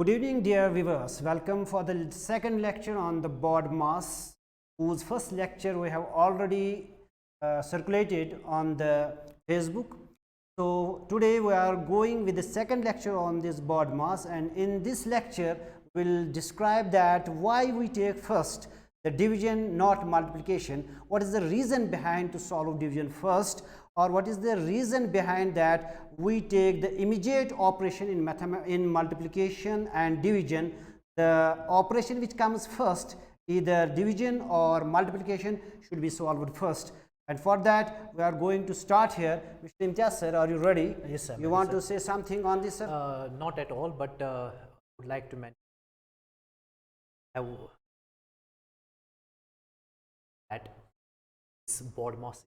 Good evening, dear viewers. Welcome for the second lecture on the BODMAS, whose first lecture we have already circulated on the Facebook. So today we are going with the second lecture on this BODMAS, and in this lecture we'll describe that why we take first the division, not multiplication. What is the reason behind to solve division first, or what is the reason behind that we take the immediate operation in multiplication and division. The operation which comes first, either division or multiplication, should be solved first. And for that we are going to start here. Mr. Imtiaz sir, are you ready? Yes, sir. You want to say something on this, sir? Not at all, but would like to mention that this BODMAS is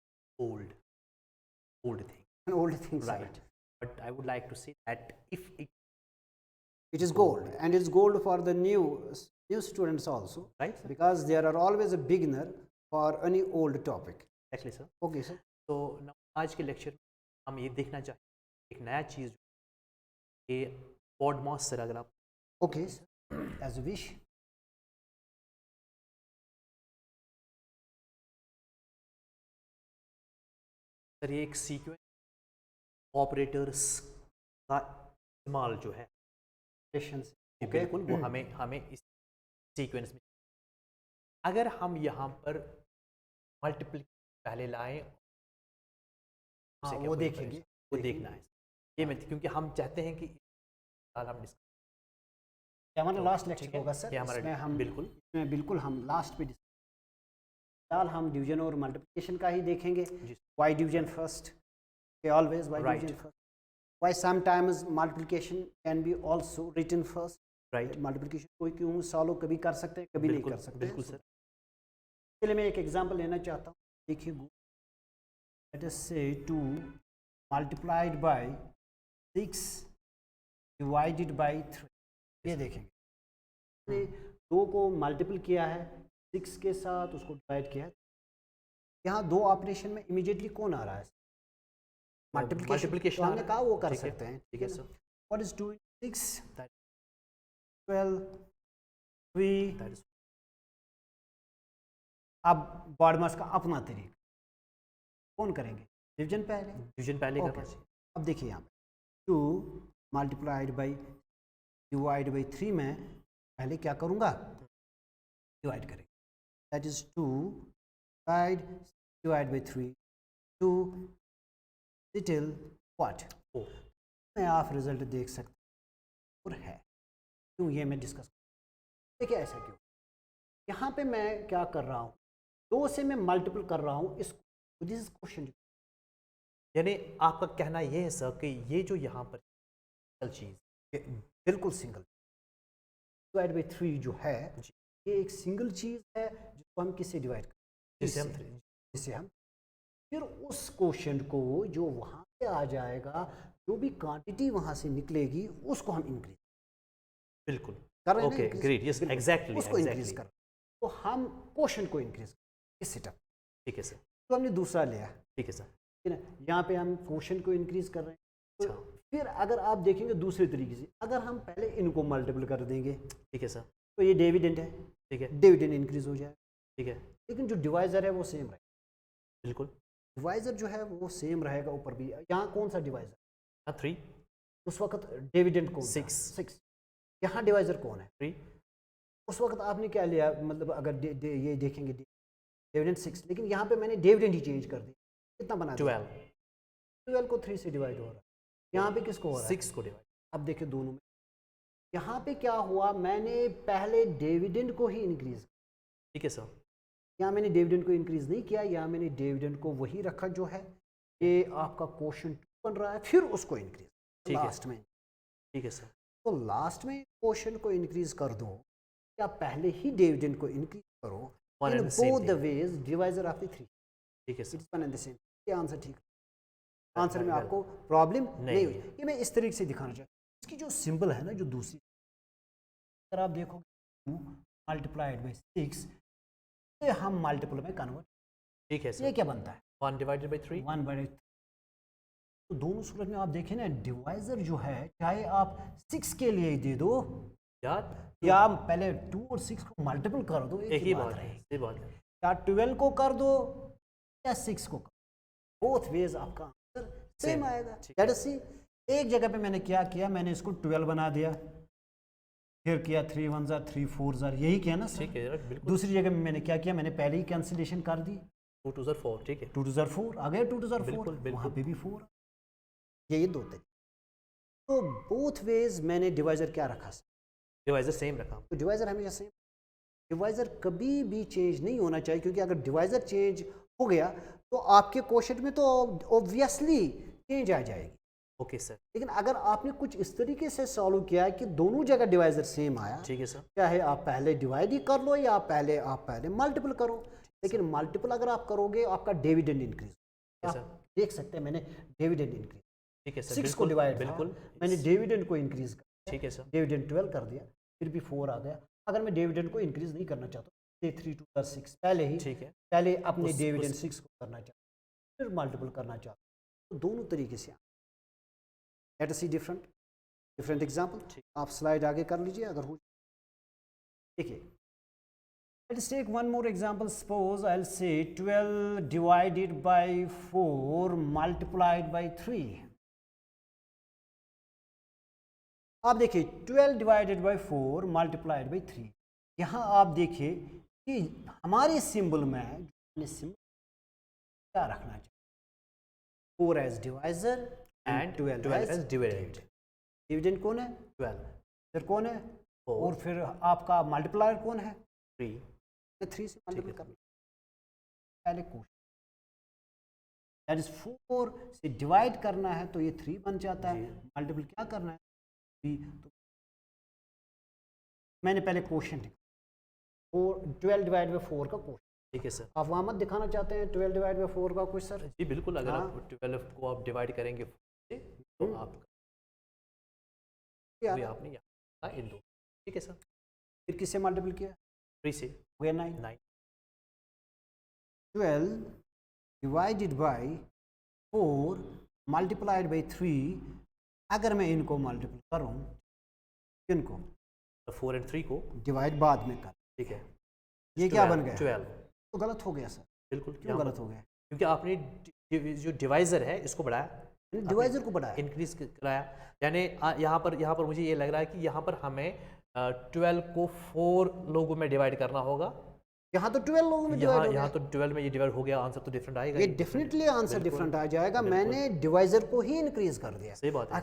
old thing, An old thing, sir. right? But I would like to say that if it is gold, and it's gold for the new students also, right, sir? because there are always a beginner for any old topic. Exactly, sir. Okay, sir. तो आज के lecture में हम ये देखना चाहेंगे एक नया चीज़ ये BODMAS सर, अगर आप Okay, sir. As you wish. Sir ये एक सीक्वेंस ऑपरेटर्स का इस्तेमाल जो है बिल्कुल वो हमें इस सीक्वेंस में, अगर हम यहाँ पर मल्टीप्लिकेशन पहले लाएं, हाँ, वो देखेंगे, वो देखना है ये में, क्योंकि हम चाहते हैं कि हम हमारा लास्ट लेक्चर होगा सर, इसमें हम बिल्कुल हम लास्ट पे फिलहाल हम डिवीजन और मल्टीप्लिकेशन का ही देखेंगे. Why division first, always why division first. Why sometimes multiplication can be also written first, right. Multiplication कोई क्यों सॉल्व कभी कर सकते हैं, कभी नहीं कर सकते. बिल्कुल सर. चलिए मैं एक एग्जांपल लेना चाहता हूँ. देखिए, लेट अस से 2 मल्टीप्लाइड बाय 6 डिवाइडेड बाय 3. ये देखेंगे 2 को मल्टीपल किया है 6 के साथ, उसको डिवाइड किया है. यहाँ 2 ऑपरेशन में इमीडिएटली कौन आ रहा है? मल्टीप्लिकेशन. हमने कहा वो कर सकते हैं. ठीक है सर. What is 2 × 6? 12. 3. अब BODMAS का अपना तरीका कौन करेंगे? डिवीजन पहले करना चाहिए. अब देखिए यहाँ पे 2 मल्टीप्लाइड बाई डिवाइड बाई 3 में पहले क्या करूँगा? डिवाइड करेंगे. That is 2 divide by 3 2 little what. मैं आप रिजल्ट देख सकते और है क्यों, ये मैं डिस्कस करूँ. देखिए ऐसा क्यों, यहाँ पे मैं क्या कर रहा हूँ, 2 से मैं मल्टीपल कर रहा हूँ इसको. This is question. यानी आपका कहना ये है सर कि ये जो यहाँ पर सिंगल चीज़, बिल्कुल सिंगल डिवाइड बाई 3 जो है, ये एक सिंगल चीज़ है जिसको हम किससे डिवाइड करें? जिससे हम फिर उस क्वेश्चन को जो वहाँ से आ जाएगा, जो भी क्वांटिटी वहाँ से निकलेगी, उसको हम इंक्रीज बिल्कुल कर रहे हैं. Okay, great. Yes, exactly. उसको इंक्रीज कर, तो हम क्वेश्चन को इंक्रीज इस सेटअप. ठीक है सर. तो हमने दूसरा लिया. ठीक है सर. ठीक है, यहाँ पे हम क्वेश्चन को इंक्रीज कर रहे हैं. तो फिर अगर आप देखेंगे दूसरे तरीके से, अगर हम पहले इनको मल्टीपल कर देंगे, ठीक है सर, तो ये डिविडेंड है. ठीक है, डिविडेंड इंक्रीज हो जाए. ठीक है, लेकिन जो डिवाइजर है वो सेम रहेगा. बिल्कुल. डिवाइजर जो है वो सेम रहेगा ऊपर भी. यहाँ कौन सा डिवाइजर? 3. उस वक्त डिविडेंड कौन? 6. यहाँ डिवाइजर कौन है? 3. उस वक्त आपने क्या लिया, मतलब अगर ये देखेंगे डिविडेंड 6, लेकिन यहाँ पे मैंने डिविडेंड ही चेंज कर दी. कितना बना? 12 को 3 से डिवाइड हो रहा है. यहाँ पे किसको हो रहा है? 6 को डिवाइड. अब देखिए दोनों में यहाँ पे क्या हुआ, मैंने पहले डिविडेंड को ही इंक्रीज. ठीक है सर. यहाँ मैंने डिविडेंड को इंक्रीज नहीं किया, यहाँ मैंने डिविडेंड को वही रखा जो है. ये आपका क्वेश्चन बन रहा है, फिर उसको इंक्रीज लास्ट में. ठीक है सर. तो लास्ट में क्वेश्चन को इंक्रीज कर दो या पहले ही डिविडेंड को इंक्रीज करो. In both the ways divisor of the 3. ठीक है sir. It's one and the same. ये आंसर ठीक है. आंसर में आपको प्रॉब्लम नहीं हुई. ये मैं इस तरीके से दिखाना चाहता हूँ. इसकी जो सिंबल है ना, जो दूसरी, अगर आप देखोगे 2 मल्टीप्लाइड बाई 6, ये हम मल्टीपल में कन्वर्ट. ठीक है सर. ये क्या बनता है? 1 डिवाइडेड बाई 3. 1/3. तो दोनों सूरत में आप देखें ना, डिवाइजर जो है चाहे आप 6 के लिए दे दो यार या पहले 2 और 6 को मल्टीपल कर दो, एक ही बात रही। है, सही बात है। या 12 को कर दो या 6 को कर दो, बोथ वेज आपका आंसर सेम Same, आएगा। ठीक लेट अस सी, एक जगह पे मैंने क्या किया, मैंने इसको 12 बना दिया, फिर किया 3 1 जार 3 4 जार, यही किया ना सर। ठीक है यार, बिल्कुल। दूसरी जगह में मैंने क्या किया, मैंने पहले ही कैंसिलेशन कर दी, 2 2 4, ठीक है। 2 2 जार 4 आ गया, 2 2 जार 4 बिल्कुल, बिल्कुल। वहाँ पे भी 4, ये दो तरीके। तो बोथ वेज मैंने डिवाइजर क्या रखा सर, डिवाइजर सेम रखा। तो डिवाइजर हमेशा सेम, डिवाइजर कभी भी चेंज नहीं होना चाहिए, क्योंकि अगर डिवाइजर चेंज हो गया तो आपके क्वोशंट में तो ऑब्वियसली चेंज आ जाएगी। ओके सर, लेकिन अगर आपने कुछ इस तरीके से सॉल्व किया है कि दोनों जगह डिवाइजर सेम आया, ठीक है सर। चाहे आप पहले डिवाइड ही कर लो या आप पहले मल्टीपल करो, लेकिन मल्टीपल अगर आप करोगे आपका डिविडेंड इंक्रीज, सर। आप देख सकते हैं मैंने डिविडेंड इंक्रीज, ठीक है सर, 6 को बिल्कुल, डिवाइड बिल्कुल। मैंने डिविडेंड को इंक्रीज कर दिया, ठीक है सर, डिविडेंड 12 कर दिया, फिर भी 4 आ गया। अगर मैं डिविडेंड को इंक्रीज नहीं करना चाहता, 3 2 6 पहले ही, ठीक है। पहले अपने उस- डिविडेंड उस- 6 को करना चाहता, फिर मल्टीपल करना चाहता, तो दोनों तरीके से। लेट अस सी डिफरेंट एग्जांपल। ठीक। आप स्लाइड आगे कर लीजिए अगर हो। देखिए, let's take one more example. Suppose I'll say 12 divided by 4 multiplied by 3. आप देखिए 12 डिवाइडेड बाई 4 मल्टीप्लाइड बाई 3, यहाँ आप देखिए कि हमारे सिंबल में हमने सिंबल क्या रखना चाहिए, 4 as divisor and 12 12 as as dividend. Dividend कौन है, 12 फिर कौन है, 4 और फिर आपका मल्टीप्लायर कौन है, 3। 3 से मल्टीपल है। करना पहले क्वेश्चन, दैट इज 4 से डिवाइड करना है तो ये 3 बन जाता है, मल्टीपल क्या करना है 3, तो मैंने पहले क्वेश्चन लिखा 12 डिवाइड बाई 4 का क्वेश्चन। ठीक है सर। आप वहाँ मत दिखाना चाहते हैं 12 डिवाइड बाई 4 का कुछ सर, जी बिल्कुल, अगर हाँ। आप 12 को आप डिवाइड करेंगे 4 से, तो आप क्या भी आपने यहाँ इन दो। ठीक है सर। फिर किससे मल्टीपल किया, 3 से हो गया 9। 9। 12 डिवाइडेड बाई 4 मल्टीप्लाइड बाई 3, अगर मैं इनको मल्टीपल करूँ, इनको 4 एंड 3 को डिवाइड बाद में कर, ठीक है, ये क्या बन गया, 12। तो गलत हो गया सर। बिल्कुल, क्यों गलत हो गया, क्योंकि आपने जो डिवाइजर है इसको बढ़ाया, डिवाइजर को बढ़ाया, इंक्रीज कराया, यानी यहाँ पर मुझे ये लग रहा है कि यहाँ पर हमें 12 को 4 लोगों में डिवाइड करना होगा। यहाँ तो 12 लोगों में डिवाइड हो गया, यहाँ तो 12 में ये डिवाइड हो गया, आंसर तो डिफरेंट आएगा। ये डेफिनेटली आंसर बिल्कुल, डिफरेंट आ जाएगा। बिल्कुल। मैंने डिवाइजर को ही इंक्रीज कर दिया, सही बात है।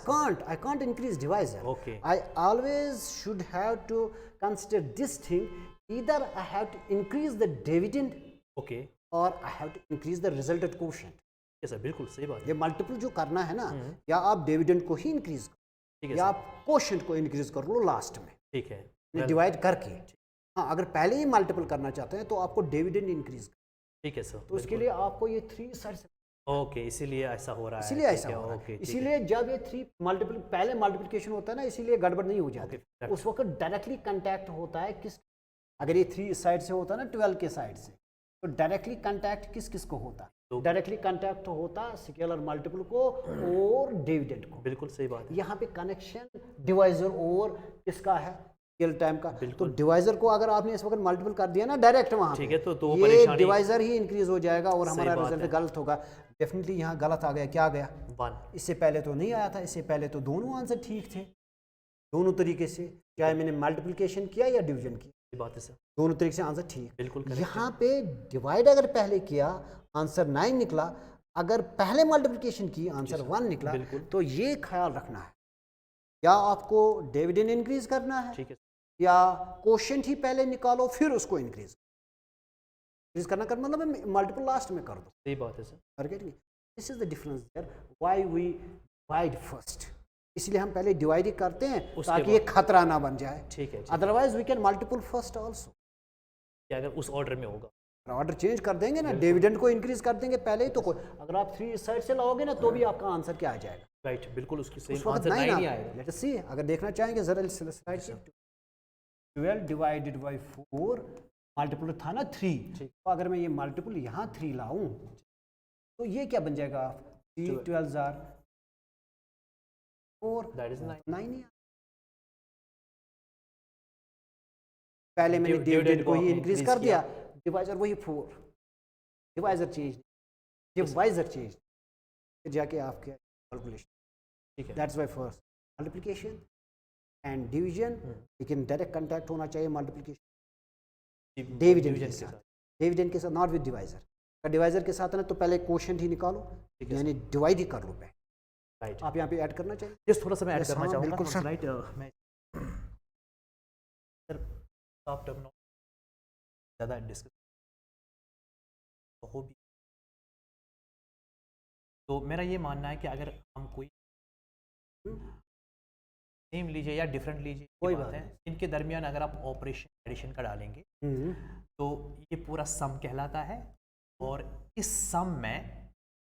I can't increase divisor, Okay. I always should have to consider this thing, either I have to increase the dividend okay, और I have to increase the resulted quotient. Yes sir, बिल्कुल सही बात है। ये मल्टीपल जो करना है ना, या आप डिविडेंड को ही इंक्रीज ठीक करो है या सर, आप क्वोशिएंट को इंक्रीज कर लो लास्ट में ठीक है, डिवाइड करके। हाँ, अगर पहले ही मल्टीपल करना चाहते हैं तो आपको डिविडेंड इंक्रीज, ठीक है सर। तो उसके लिए आपको ये 3 साइड से, ओके, इसीलिए ऐसा हो रहा है। इसीलिए ऐसा ठीक है, हो रहा ओके, है। ठीक इसीलिए जब ये 3 मल्टीपल पहले मल्टीप्लिकेशन होता है ना, इसीलिए गड़बड़ नहीं हो जाती। Okay, उस वक्त डायरेक्टली कांटेक्ट होता है किस, अगर ये 3 साइड से होता है ना 12 के साइड से, तो डायरेक्टली कांटेक्ट किस किस को होता है, तो- डायरेक्टली कांटेक्ट होता है स्केलर मल्टीपल को और डिविडेंड को। बिल्कुल सही बात है। यहाँ पे कनेक्शन डिवाइजर और किसका है, रियल टाइम का। तो बिल्कुल। डिवाइजर को अगर आपने इस वक्त मल्टीपल कर दिया ना डायरेक्ट वहाँ ठीक पे, है, तो ये परेशानी- डिवाइजर ही इंक्रीज हो जाएगा और सही हमारा बात रिजल्ट है। गलत होगा। डेफिनेटली यहाँ गलत आ गया, क्या आ गया, 1। इससे पहले तो नहीं आया था, इससे पहले तो दोनों आंसर ठीक थे, दोनों तरीके से, चाहे मैंने मल्टीप्लिकेशन किया या डिवीजन किया, सही बात है सर, दोनों तरीके से आंसर ठीक। बिल्कुल correct यहाँ पे डिवाइड अगर पहले किया आंसर 9 निकला, अगर पहले मल्टीप्लिकेशन की आंसर 1 निकला, बिल्कुल। तो ये ख्याल रखना है, या आपको डिविडेंड इंक्रीज करना है, ठीक है, या क्वोशिएंट ही पहले निकालो फिर उसको इंक्रीज करना कर, मतलब मल्टीपल लास्ट में कर दो। सही बात है sir. This is the difference there, why we divide first, इसलिए हम पहले डिवाइड ही करते हैं उसके ताकि ये बाद- खतरा ना बन जाए। ठीक है, otherwise we can multiple first also, कि अगर उस ऑर्डर में होगा। ऑर्डर चेंज कर देंगे ना, डिविडेंड को इंक्रीज कर देंगे पहले ही, तो कोई अगर आप 3 साइड से लाओगे ना तो भी आपका आंसर क्या आ जाएगा, राइट, बिल्कुल उसकी उस सेम वक्त आंसर 9 ही आएगा। लेट अस सी, अगर देखना चाहेंगे जरा स्लाइड से, 12 डिवाइडेड बाई 4 मल्टीपल था ना 3, तो अगर मैं ये मल्टीपल यहाँ 3 लाऊं तो ये क्या बन जाएगा, 3 12 जार 4, That is 9. 9 ही पहले मैंने डिविडेंड को ही आपने इंक्रीज increase कर किया। दिया, डिवाइजर वही 4, डिवाइजर चेंज, डिवाइजर चेंज, फिर जाके आपके कैलकुलेशन। ठीक है। That's why first multiplication and division, लेकिन डायरेक्ट कांटेक्ट होना चाहिए मल्टीप्लिकेशन डिविडेंड के साथ, डिविडेंड के साथ, नॉट विद डिवाइजर। अगर डिवाइजर के साथ है ना तो पहले क्वोशिएंट ही निकालो, ठीक है यानी डिवाइड ही कर लो पहले। राइट। आप यहाँ पे ऐड करना चाहिए। जस्ट थोड़ा सा मैं ऐड Yes, करना हाँ, चाहूँगा। बिल्कुल सर। राइट। मैं सर टर्म ज़्यादा डिस्कस हो भी, तो मेरा ये मानना है कि अगर हम कोई सेम लीजिए या डिफरेंट लीजिए, कोई बात बात है, इनके दरमियान अगर आप ऑपरेशन एडिशन का डालेंगे तो ये पूरा सम कहलाता है, और इस सम में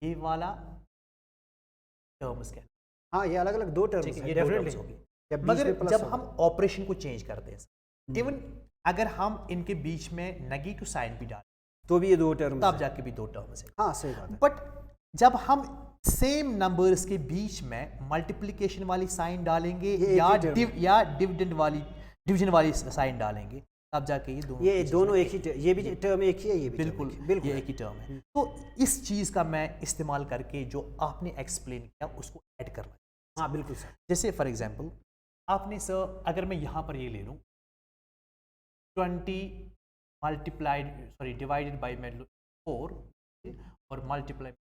ये वाला टर्म्स कहलाता हाँ, ये अलग अलग दो है। टर्म्स ठीक है, हैं, ये दो डेफिनेटली। टर्म्स होगी। जब मगर बीच में जब प्लस हम ऑपरेशन को चेंज करते हैं, इवन अगर हम इनके बीच में नेगेटिव साइन भी डालें तो भी ये दो टर्म्स तब हैं। जाके भी दो टर्म्स है। हाँ, सही बात है। बट जब हम सेम नंबर्स के बीच में मल्टीप्लिकेशन वाली साइन डालेंगे ये एक या ही term या डिवीजन वाली साइन डालेंगे, तब जाके ये दोनों ये चीज़ें दोनों एक ही ये भी टर्म एक ही है, ये भी बिल्कुल term एक ही है। बिल्कुल ये एक ही टर्म है। तो इस चीज़ का मैं इस्तेमाल करके जो आपने एक्सप्लेन किया उसको ऐड करना। हाँ, बिल्कुल सर। जैसे फॉर एग्जांपल आपने सर, अगर मैं यहाँ पर ये ले लूँ 20 डिवाइडेड बाई मैं 4 और मल्टीप्लाई।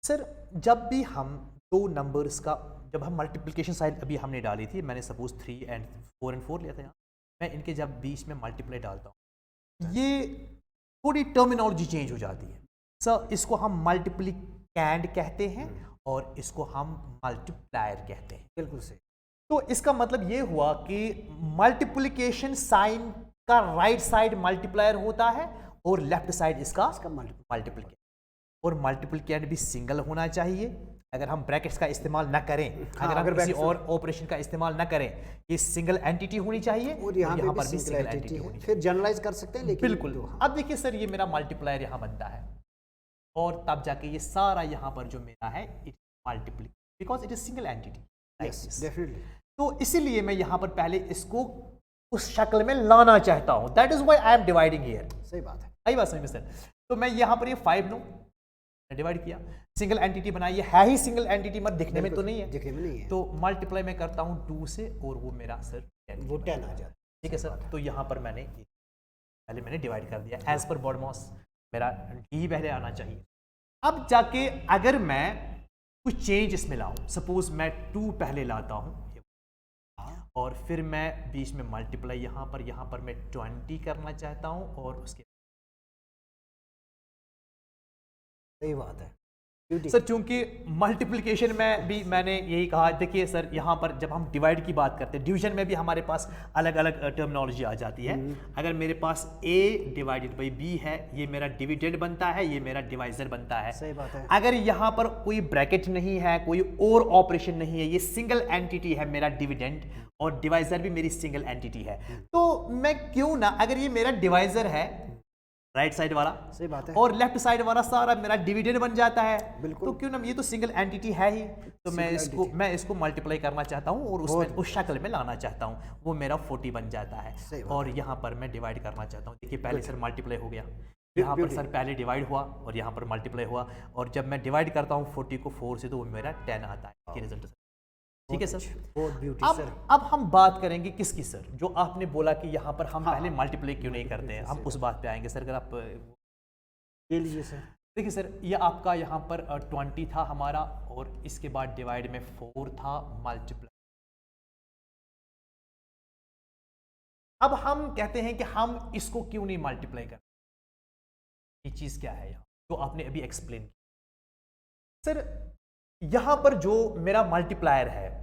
सर जब भी हम दो नंबर्स का, जब हम मल्टीप्लिकेशन साइन अभी हमने डाली थी, मैंने सपोज 3 एंड 4 लिया था यहाँ, मैं इनके जब बीच में मल्टीप्लाई डालता हूँ, ये थोड़ी टर्मिनोलॉजी चेंज हो जाती है। सर इसको हम मल्टीप्लिकेंड कहते हैं और इसको हम मल्टीप्लायर कहते हैं। बिल्कुल सही। तो इसका मतलब ये हुआ कि मल्टीप्लिकेशन साइन का राइट साइड मल्टीप्लायर होता है और लेफ्ट साइड इसका इसका मल्टीप्लिकेशन, और मल्टीप्लिकेंड भी सिंगल होना चाहिए। अगर हम ब्रैकेट्स का इस्तेमाल ना करें, अगर हम किसी और ऑपरेशन का इस्तेमाल ना करें, ये सिंगल एंटिटी होनी चाहिए और यहाँ पर भी सिंगल एंटिटी है, होनी चाहिए। फिर जनरलाइज कर सकते हैं, लेकिन बिल्कुल। तो हाँ। अब देखिए सर, ये मेरा मल्टीप्लायर यहाँ बनता है, और तब जाके ये सारा यहाँ पर जो मेरा है it multiply, because it is single entity. Yes, definitely. तो इसीलिए मैं यहाँ पर पहले इसको उस शक्ल में लाना चाहता हूँ। That is why I am dividing here. सही बात है। आई बात समझ में सर? तो मैं यहाँ पर ये 5 लूँ, डिवाइड किया, सिंगल एंटिटी बनाई, ये है ही सिंगल एंटिटी, मत दिखने में तो नहीं है, दिखने में नहीं है, तो मल्टीप्लाई मैं करता हूँ 2 से, और वो मेरा सर 10 वो 10 आ जाता है। ठीक है सर। तो यहाँ पर पहले मैंने डिवाइड कर दिया एज पर बॉडमॉस, मेरा डी पहले आना चाहिए। अब जाके अगर मैं कुछ चेंज इसमें लाऊं, सपोज मैं 2 पहले लाता हूँ और फिर मैं बीच में मल्टीप्लाई यहाँ पर मैं 20 करना चाहता हूँ, और उसके सही बात है सर चूंकि मल्टीप्लिकेशन में भी मैंने यही कहा। देखिए सर, यहाँ पर जब हम डिवाइड की बात करते हैं, डिवीजन में भी हमारे पास अलग अलग टर्मिनोलॉजी आ जाती है। अगर मेरे पास a डिवाइडेड बाई b है, ये मेरा डिविडेंड बनता है, ये मेरा डिवाइजर बनता है। सही बात है। अगर यहाँ पर कोई ब्रैकेट नहीं है, कोई और ऑपरेशन नहीं है, ये सिंगल एंटिटी है मेरा डिविडेंड, और डिवाइजर भी मेरी सिंगल एंटिटी है, तो मैं क्यों ना, अगर ये मेरा डिवाइजर है राइट साइड वाला, सही बात है, और लेफ्ट साइड वाला सारा मेरा डिविडेंड बन जाता है, बिल्कुल। तो क्यों ना, ये तो सिंगल एंटिटी है ही, तो मैं इसको मल्टीप्लाई करना चाहता हूँ और उसमें उस शक्ल में लाना चाहता हूँ, वो मेरा 40 बन जाता है। और यहाँ पर मैं डिवाइड करना चाहता हूँ। देखिए पहले सर मल्टीप्लाई हो गया, यहाँ पर सर पहले डिवाइड हुआ और यहाँ पर मल्टीप्लाई हुआ, और जब मैं डिवाइड करता हूँ 40 को 4 से, तो वो मेरा 10 आता है। ये रिजल्ट। ठीक है सर। बहुत ब्यूटी सर। अब हम बात करेंगे किसकी सर, जो आपने बोला कि यहाँ पर हम पहले मल्टीप्लाई क्यों नहीं करते हैं, हम उस बात पे आएंगे सर। अगर आप ये लीजिए सर। देखिए सर, ये आपका यहाँ पर 20 था हमारा, और इसके बाद डिवाइड में 4 था, मल्टीप्लाई। अब हम कहते हैं कि हम इसको क्यों नहीं मल्टीप्लाई करते, ये चीज क्या है यहाँ जो आपने अभी एक्सप्लेन किया सर। यहाँ पर जो मेरा मल्टीप्लायर है,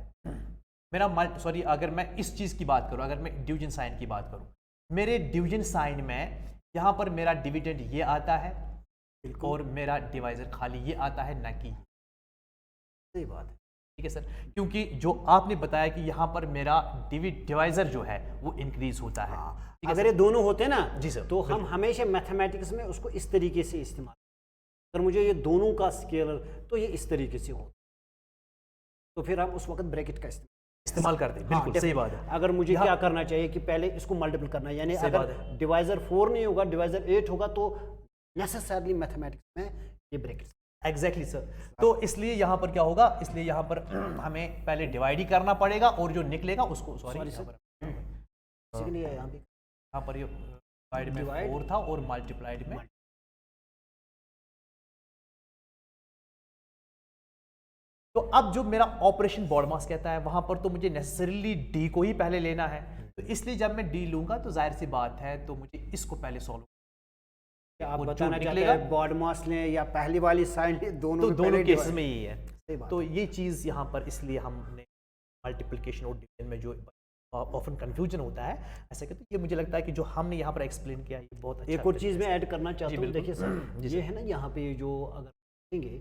अगर मैं इस चीज की बात करूं, अगर मैं डिवीजन साइन की बात करूं, मेरे डिवीजन साइन में यहाँ पर मेरा डिविडेंड ये आता है और मेरा डिवाइजर खाली ये आता है, ना कि। सही बात है। ठीक है सर, क्योंकि जो आपने बताया कि यहाँ पर मेरा डिवाइजर जो है वो इंक्रीज होता है। ठीक है, अगर ये दोनों होते ना जी सर, तो हम हमेशा मैथमेटिक्स में उसको इस तरीके से इस्तेमाल, अगर मुझे ये दोनों का स्केलर तो ये इस तरीके से हो, तो फिर हम उस वक्त ब्रैकेट का इस्तेमाल। इस्तेमाल करते हैं। बिल्कुल सही बात है। अगर मुझे क्या करना चाहिए कि पहले इसको मल्टीपल करना है, यानी अगर डिवाइजर 4 नहीं होगा, डिवाइजर 8 होगा, तो नेसेसरली मैथमेटिक्स में ये ब्रैकेट्स। Exactly sir. तो इसलिए यहाँ पर क्या होगा, इसलिए यहाँ पर हमें पहले डिवाइड ही करना पड़ेगा और जो निकलेगा उसको सॉरी सर, इसीलिए यहाँ पर ये डिवाइड में 4 था और मल्टीप्लाइड में। तो अब जो मेरा ऑपरेशन बॉड मास कहता है वहां पर तो मुझे नेसेसरीली डी को ही पहले लेना है, तो इसलिए जब मैं डी लूंगा तो जाहिर सी बात है तो मुझे इसको पहले सॉल्व। क्या आप बताना चाहते हैं बॉड मास लें या पहली वाली साइन लें? दोनों तो दोनों केस में यही है। सही बात। तो ये चीज यहाँ पर इसलिए हमने मल्टीप्लिकेशन और डिवीजन में जो ऑफन कंफ्यूजन होता है ऐसे कि, तो ये मुझे लगता है कि जो हमने यहाँ पर एक्सप्लेन किया ये बहुत अच्छा। एक और चीज मैं ऐड करना चाहता हूँ, देखिए सर, ये है ना यहाँ पे जो अगर देखेंगे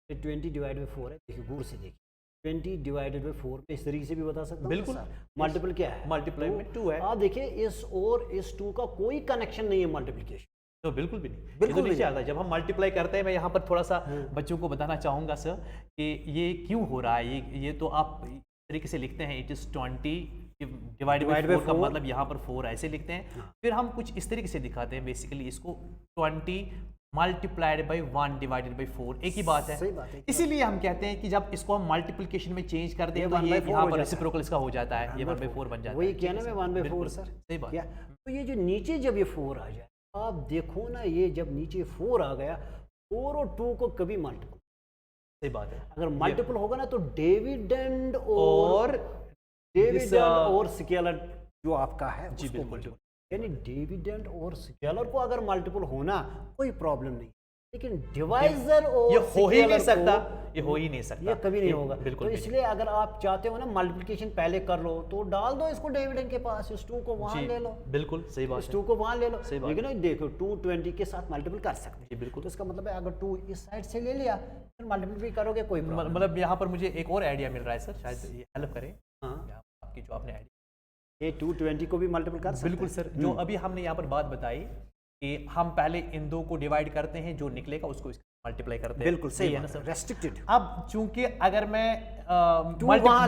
20 डिवाइड बाई 4 है, देखिए गौर से देखिए 20 डिवाइडेड बाई 4 पे इस तरीके से भी बता सकता हूँ। बिल्कुल। मल्टीपल क्या है? मल्टीप्लाई में 2 है। आप देखिए इस और इस 2 का कोई कनेक्शन नहीं है मल्टीप्लिकेशन। तो बिल्कुल भी नहीं, बिल्कुल नहीं आता। जब हम मल्टीप्लाई करते हैं, मैं यहाँ पर थोड़ा सा बच्चों को बताना चाहूँगा सर कि ये क्यों हो रहा है। ये तो आप तरीके से लिखते हैं, इट इज़ 20 डिवाइड बाई 4 का मतलब यहाँ पर 4 ऐसे लिखते हैं। फिर हम कुछ इस तरीके से दिखाते हैं, बेसिकली इसको 20 मल्टीप्लाइड बाई 1 डिवाइडेड बाई 4 एक ही बात है। सही बात है। इसीलिए हम कहते हैं कि जब इसको हम मल्टीप्लिकेशन में चेंज कर दें तो ये यहाँ पर रेसिप्रोकल इसका हो जाता है, ये 1/4 बन जाता है। वही कहना मैं 1/4 सर। सही बात। तो ये जो नीचे जब ये 4 आ जाए, आप देखो ना, ये जब नीचे 4 आ गया, 4 और 2 को कभी मल्टीपल। सही बात है। अगर मल्टीपल होगा ना तो डिविडेंड और स्केलर जो आपका है जी बिल्कुल, यानी डिविडेंड और स्केलर को अगर मल्टीपल होना कोई प्रॉब्लम नहीं, लेकिन डिवाइजर और ये हो ही नहीं सकता, ये हो ही नहीं सकता, ये कभी नहीं होगा। बिल्कुल। तो इसलिए अगर आप चाहते हो ना मल्टीप्लिकेशन पहले कर लो, तो डाल दो इसको डिविडेंड के पास, इस 2 को वहां ले लो। बिल्कुल सही बात है। इस 2 को वहां ले लो। सही बात। लेकिन देखो 220 के साथ मल्टीपल कर सकते हैं। बिल्कुल। तो इसका मतलब है अगर 2 इस साइड से ले लिया फिर मल्टीपल भी करोगे कोई मतलब यहाँ पर मुझे एक और आइडिया मिल रहा है सर, शायद ये हेल्प करे। हाँ, आपकी जो आपने आइडिया, ये 220 को भी मल्टीपल कर सकते हैं। बिल्कुल सर। जो अभी हमने यहाँ पर बात बताई कि हम पहले इन 2 को डिवाइड करते हैं, जो निकलेगा उसको मल्टीप्लाई करते हैं। बिल्कुल सही है ना सर। रेस्ट्रिक्टेड। अब चूंकि अगर मैं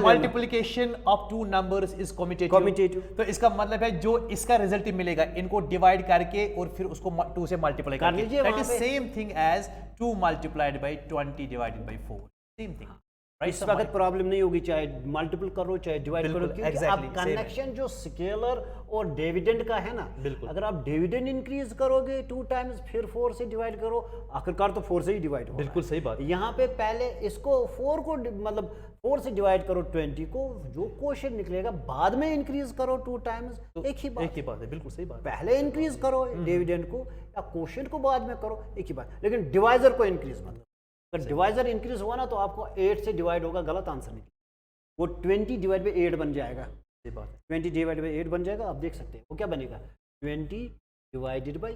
multiplication of 2 numbers is commutative, तो इसका मतलब है जो इसका रिजल्ट मिलेगा इनको डिवाइड करके और फिर उसको 2 से मल्टीप्लाई कर लीजिए। That is same thing as 2 multiplied by 20 divided by 4, same thing. इस वक्त प्रॉब्लम नहीं होगी, चाहे मल्टीपल करो चाहे डिवाइड करो, क्योंकि अब कनेक्शन जो स्केलर और डिविडेंड का है ना, अगर आप डिविडेंड इंक्रीज करोगे 2 टाइम्स, फिर 4 से डिवाइड करो, आखिरकार तो 4 से ही डिवाइड होगा। बिल्कुल सही बात। यहाँ पे पहले इसको 4 को मतलब 4 से डिवाइड करो 20 को, जो क्वोशिएंट निकलेगा बाद में इंक्रीज करो 2 टाइम्स, एक ही बात है। बिल्कुल सही बात। पहले इंक्रीज करो डिविडेंड को या क्वोशिएंट को बाद में करो, एक ही बात। लेकिन डिवाइजर को इंक्रीज मतलब अगर डिवाइजर इंक्रीज हुआ ना तो आपको 8 से डिवाइड होगा, गलत आंसर निकलेगा, वो 20 डिवाइड बाई 8 बन जाएगा। सही बात है। 20 डिवाइड बाई 8 बन जाएगा। आप देख सकते हैं वो क्या बनेगा, 20 डिवाइडेड बाई,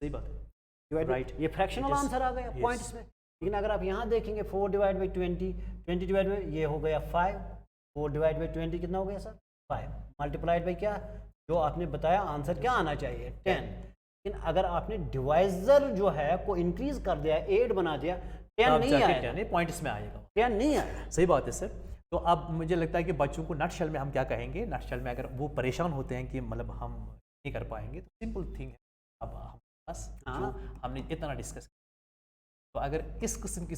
सही बात है, राइट। ये फ्रैक्शनल आंसर आ गया पॉइंट्स में। लेकिन अगर आप यहाँ देखेंगे 4 डिवाइड बाई 20, 20 डिवाइड बाई ये हो गया 5, 4 डिवाइड बाई 20 कितना हो गया सर, 5, मल्टीप्लाइड बाई क्या, जो आपने बताया आंसर क्या आना चाहिए, 10। लेकिन अगर आपने डिवाइजर जो है को इंक्रीज कर दिया, 8 बना दिया, 10 नहीं आएगा, पॉइंट्स में आएगा, 10 नहीं आएगा। सही बात है सर। तो अब मुझे लगता है कि बच्चों को नटशेल में हम क्या कहेंगे, नटशेल में अगर वो परेशान होते हैं कि मतलब हम नहीं कर पाएंगे, तो सिंपल थिंग है, अब हम बस जो हमने इतना डिस्कस किया, तो अगर इस किस्म की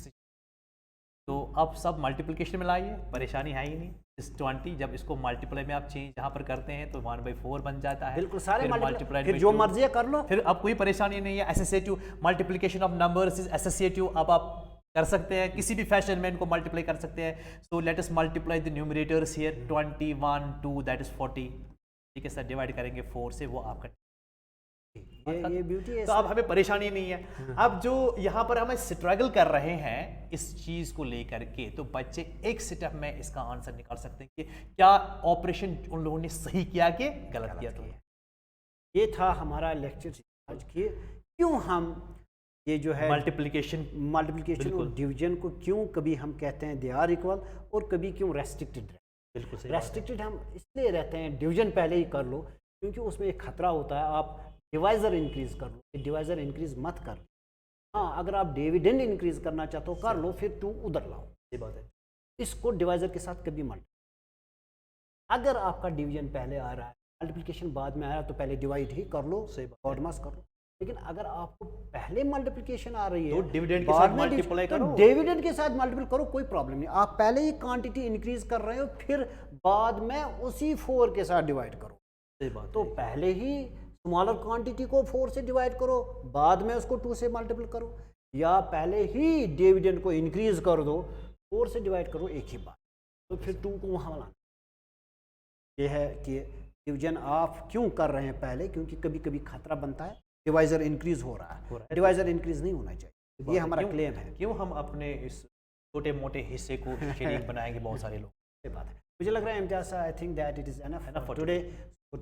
तो अब सब मल्टीप्लिकेशन में लाइए, परेशानी है ही नहीं। इस 20 जब इसको मल्टीप्लाई में आप चेंज यहाँ पर करते हैं तो 1/4 बन जाता है। बिल्कुल सारे मल्टीप्लाई, फिर जो मर्जी कर लो, फिर अब कोई परेशानी नहीं है। Associative multiplication of numbers is associative, अब आप कर सकते हैं किसी भी फैशन में इनको मल्टीप्लाई कर सकते हैं। So let us multiply the numerators here, 20 1 2 that is 40, ठीक है सर। डिवाइड करेंगे 4 से, वो आपका ये ब्यूटी है। तो अब हमें परेशानी नहीं है। अब जो यहाँ पर हमें स्ट्रगल कर रहे हैं इस चीज को लेकर के, तो बच्चे एक स्टेप में इसका आंसर निकाल सकते हैं कि क्या ऑपरेशन उन लोगों ने सही किया कि गलत किया। तो ये था हमारा लेक्चर आज के, क्यों हम ये जो है मल्टीप्लिकेशन और डिवीजन को क्यों कभी हम कहते हैं दे आर इक्वल और कभी क्यों रेस्ट्रिक्टेड। बिल्कुल सही। रेस्ट्रिक्टेड हम इसलिए रहते हैं, डिवीजन पहले ही कर लो, क्योंकि उसमें एक खतरा होता है आप डिवाइजर इंक्रीज कर लो, डिवाइजर इंक्रीज मत कर लो। हाँ, अगर आप डिविडेंड इंक्रीज करना चाहते हो कर लो, फिर 2 उधर लाओ। ये बात है। इसको डिवाइज़र के साथ कभी मल्टीप्लाई, अगर आपका डिवीजन पहले आ रहा है, मल्टीप्लिकेशन बाद में आ रहा है, तो पहले डिवाइड ही कर लो, सही बात बॉड मास कर लो। लेकिन अगर आपको पहले मल्टीप्लिकेशन आ रही है तो डिविडेंड के बाद साथ में मल्टीप्लाई तो करो। डिविडेंड के साथ मल्टीपल करो, कोई प्रॉब्लम नहीं। आप पहले ही क्वांटिटी इंक्रीज कर रहे हो, फिर बाद में उसी 4 के साथ डिवाइड करो। सही बात तो है। पहले ही स्मॉलर क्वांटिटी को 4 से डिवाइड करो, बाद में उसको 2 से मल्टीपल करो, या पहले ही डिविडेंड को इंक्रीज कर दो, 4 से डिवाइड करो एक ही बार, तो फिर 2 को वहाँ लाना। ये है कि डिवीजन आप क्यों कर रहे हैं पहले, क्योंकि कभी कभी खतरा बनता है डिवाइजर इंक्रीज हो रहा है, डिवाइजर इंक्रीज नहीं होना चाहिए, ये हमारा क्लेम है। क्यों हम अपने इस छोटे मोटे हिस्से को शरीक बनाएंगे बहुत सारे लोग। ये बात है। मुझे लग रहा है Imtiaz, I think that it is enough for today.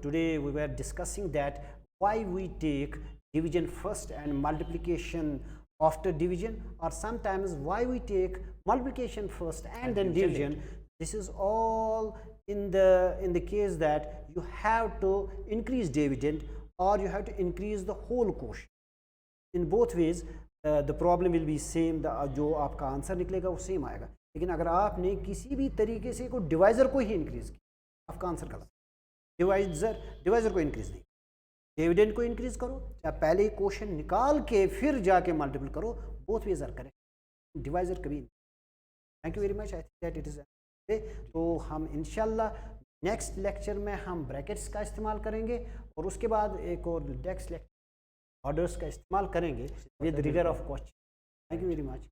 Today we were discussing that why we take division first and multiplication after division, or sometimes why we take multiplication first and then division. This is all in the case that you have to increase dividend or you have to increase the whole quotient. In both ways the problem will be same, जो आपका answer निकलेगा वो same आएगा। लेकिन अगर आपने किसी भी तरीके से को डिवाइजर को ही इंक्रीज किया, आपका आंसर गलत। डिवाइजर को इंक्रीज नहीं, डिविडेंड को इंक्रीज करो, या पहले ही क्वेश्चन निकाल के फिर जाके मल्टीपल करो, both ways are correct, divisor कभी। Thank you very much, I think that it is. तो हम इंशाल्लाह नेक्स्ट लेक्चर में हम ब्रैकेट्स का इस्तेमाल करेंगे, और उसके बाद एक और नेक्स्ट लेक्चर ऑर्डर्स का इस्तेमाल करेंगे with rigour of question. Thank you very much.